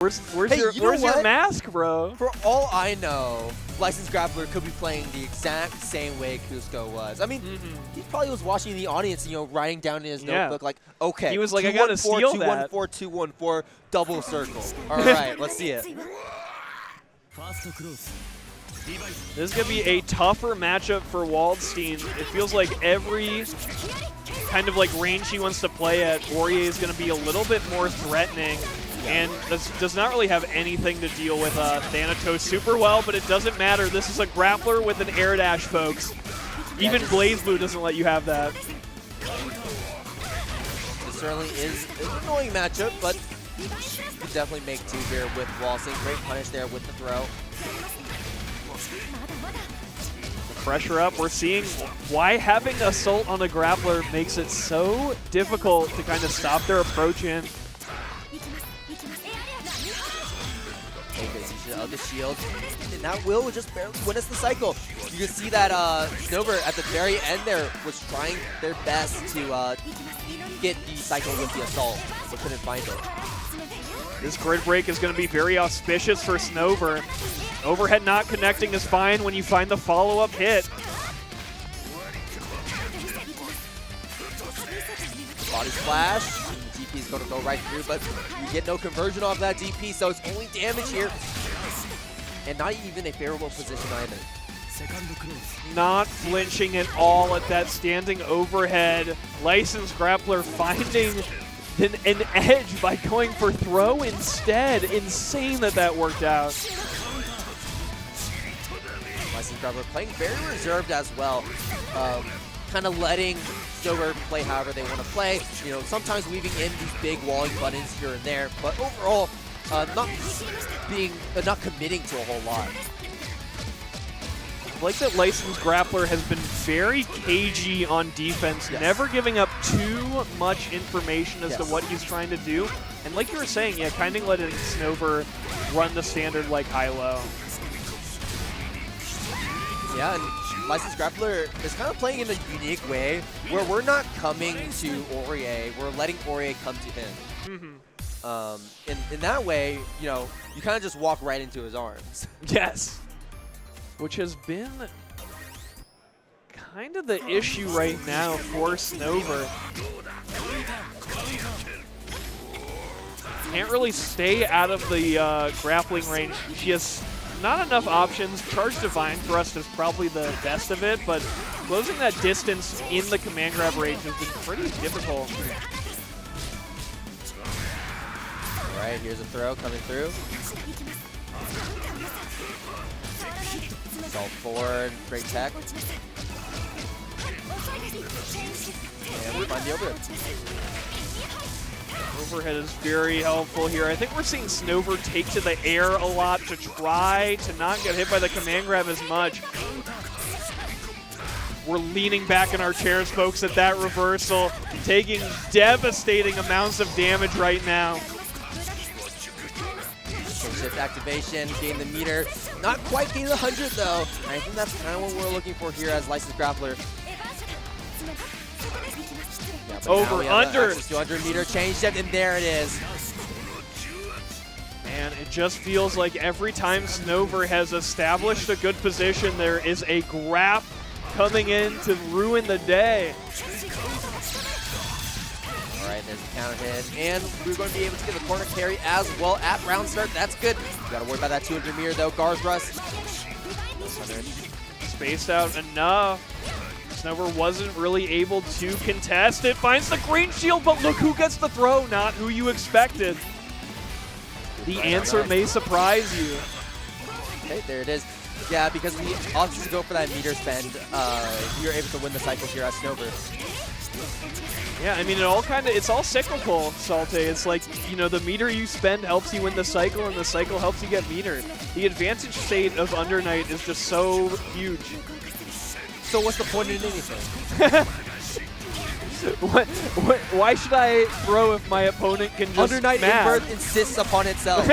Where's your mask, bro? For all I know, Licensed Grappler could be playing the exact same way Cusco was. I mean, he probably was watching the audience, you know, writing down in his notebook, like, okay, he was like, I gotta steal that. 214, 214, double circle. All right, let's see it. This is going to be a tougher matchup for Waldstein. It feels like every kind of like range he wants to play at, Orie is going to be a little bit more threatening and does not really have anything to deal with Thanatos super well, but it doesn't matter. This is a grappler with an air dash, folks. Even BlazBlue doesn't let you have that. This certainly is an annoying matchup, but you can definitely make two here with Waldstein. Great punish there with the throw. Pressure up. We're seeing why having Assault on a grappler makes it so difficult to kind of stop their approach in. Of the shield, and that will just barely win us the cycle. You can see that Snover at the very end there was trying their best to get the cycle with the Assault, but couldn't find it. This grid break is going to be very auspicious for Snover. Overhead not connecting is fine when you find the follow-up hit. Body splash. DP is going to go right through, but you get no conversion off that DP, so it's only damage here. And not even a favorable position either. Not flinching at all at that standing overhead. Licensed Grappler finding an edge by going for throw instead. Insane that worked out. Licensed Grappler playing very reserved as well. Kind of letting Snover play however they want to play. You know, sometimes weaving in these big walling buttons here and there, but overall, not committing to a whole lot. I like that Licensed Grappler has been very cagey on defense, never giving up too much information as to what he's trying to do. And like you were saying, yeah, kind of letting Snover run the standard like high-low. Yeah, and Licensed Grappler is kind of playing in a unique way where we're not coming to Orie, we're letting Orie come to him. In that way, you know, you kind of just walk right into his arms. Yes. Which has been kind of the issue right now for Snover. Can't really stay out of the grappling range. She has not enough options. Charge Divine Thrust is probably the best of it, but closing that distance in the command grab range has been pretty difficult. All right, here's a throw coming through. Salt forward, great tech. And we find the overhead. Overhead is very helpful here. I think we're seeing Snover take to the air a lot to try to not get hit by the command grab as much. We're leaning back in our chairs, folks, at that reversal, taking devastating amounts of damage right now. Shift activation, gain the meter. Not quite gain the 100 though. And I think that's kind of what we're looking for here as Licensed Grappler. Yeah, over, under. 200 meter change shift, and there it is. And it just feels like every time Snover has established a good position, there is a grab coming in to ruin the day. All right, there's the counter hit, and we're going to be able to get the corner carry as well at round start. That's good. You got to worry about that 200 meter though. Gar's Rust. Spaced out enough. Snover wasn't really able to contest it. Finds the green shield, but look who gets the throw, not who you expected. The answer may surprise you. Okay, there it is. Yeah, because we obviously go for that meter spend, we are able to win the cycle here at Snover. Yeah, I mean, it's all cyclical, Salte. It's like, you know, the meter you spend helps you win the cycle, and the cycle helps you get metered. The advantage state of Under Night is just so huge. So what's the point in anything? Why should I throw if my opponent can just Under Night Invert insists upon itself.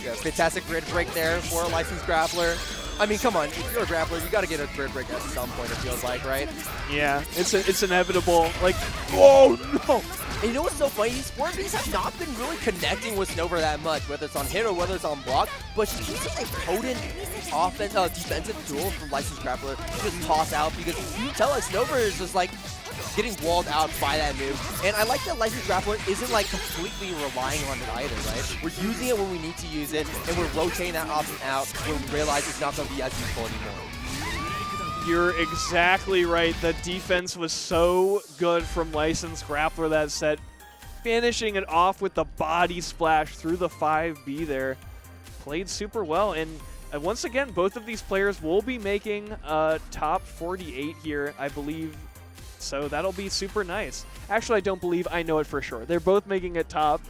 Yeah, fantastic grid break there for a Licensed Grappler. I mean, come on, if you're a grappler, you got to get a grid break at some point, it feels like, right? Yeah, it's inevitable. Like, oh no! And you know what's so funny? These Scorpions have not been really connecting with Snover that much, whether it's on hit or whether it's on block. But she uses a potent defensive tool from Licensed Grappler to just toss out, because you can tell like Snover is just like getting walled out by that move. And I like that Licensed Grappler isn't like completely relying on it either, right? We're using it when we need to use it, and we're rotating that option out when we realize it's not going to be as useful anymore. You're exactly right. The defense was so good from Licensed Grappler that set, finishing it off with the body splash through the 5B there. Played super well, and once again, both of these players will be making top 48 here, I believe. So that'll be super nice. Actually, I don't believe, I know it for sure. They're both making it top.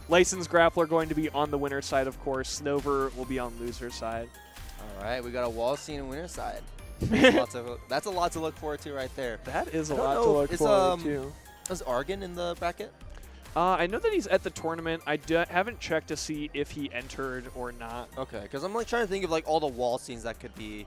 Licensed Grappler going to be on the winner's side, of course. Snover will be on loser's side. All right, we got a Waldstein and winner's side. That's a lot to look forward to right there. That is a lot to look forward to. Is Argon in the bracket? I know that he's at the tournament. I haven't checked to see if he entered or not. Okay, because I'm like trying to think of like all the Waldsteins that could be